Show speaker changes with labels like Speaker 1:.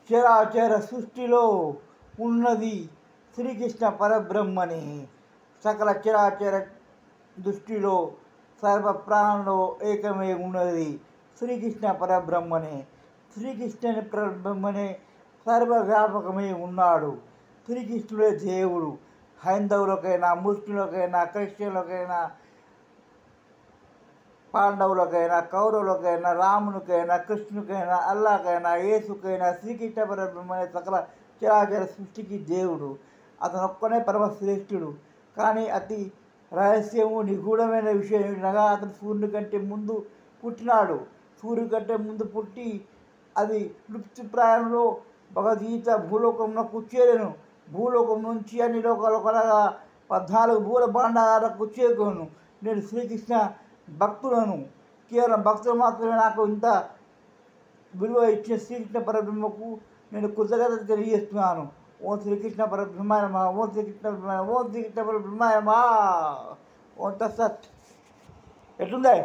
Speaker 1: చరాచర సృష్టిలో ఉన్నది శ్రీకృష్ణ పరబ్రహ్మని. సకల చరాచర దృష్టిలో సర్వ ప్రాణంలో ఏకమై ఉన్నది శ్రీకృష్ణ పరబ్రహ్మనే. శ్రీకృష్ణుని పరబ్రహ్మనే సర్వవ్యాపకమై ఉన్నాడు. శ్రీకృష్ణుడే దేవుడు. హైందవులకైనా, ముస్లింలకైనా, క్రిస్టియన్లకైనా, పాండవులకైనా, కౌరవులకైనా, రామునికైనా, కృష్ణునికైనా, అల్లాకైనా, యేసుకైనా శ్రీకృష్ణ పరబ్రహ్మనే సకల చరాచర సృష్టికి దేవుడు. అతను ఒక్కనే పరమశ్రేష్ఠుడు. కానీ అతి రహస్యము నిగూఢమైన విషయం ఏమిటనగా అతను సూర్యుని కంటే ముందు పుట్టినాడు. సూర్యుని కంటే ముందు పుట్టి అది లుప్తిప్రాయంలో భగవద్గీత భూలోకంలో చేరెను. భూలోకం నుంచి అన్ని లోకాలు కొనగా 14 భూల భాండాలకు చేరుకోను. నేను శ్రీకృష్ణ భక్తులను, కేవలం భక్తులు మాత్రమే నాకు ఇంత విలువ ఇచ్చిన శ్రీకృష్ణ పరబ్రహ్మకు నేను కృతజ్ఞత తెలియజేస్తున్నాను. ఓం శ్రీకృష్ణ పరబ్రహ్మాయ నమః. ఓం శ్రీకృష్ణ పరబ్రహ్మాయ నమః. ఓం శ్రీకృష్ణ పరబ్రహ్మాయ నమః. ఓం తత్సత్. ఎట్లుందే?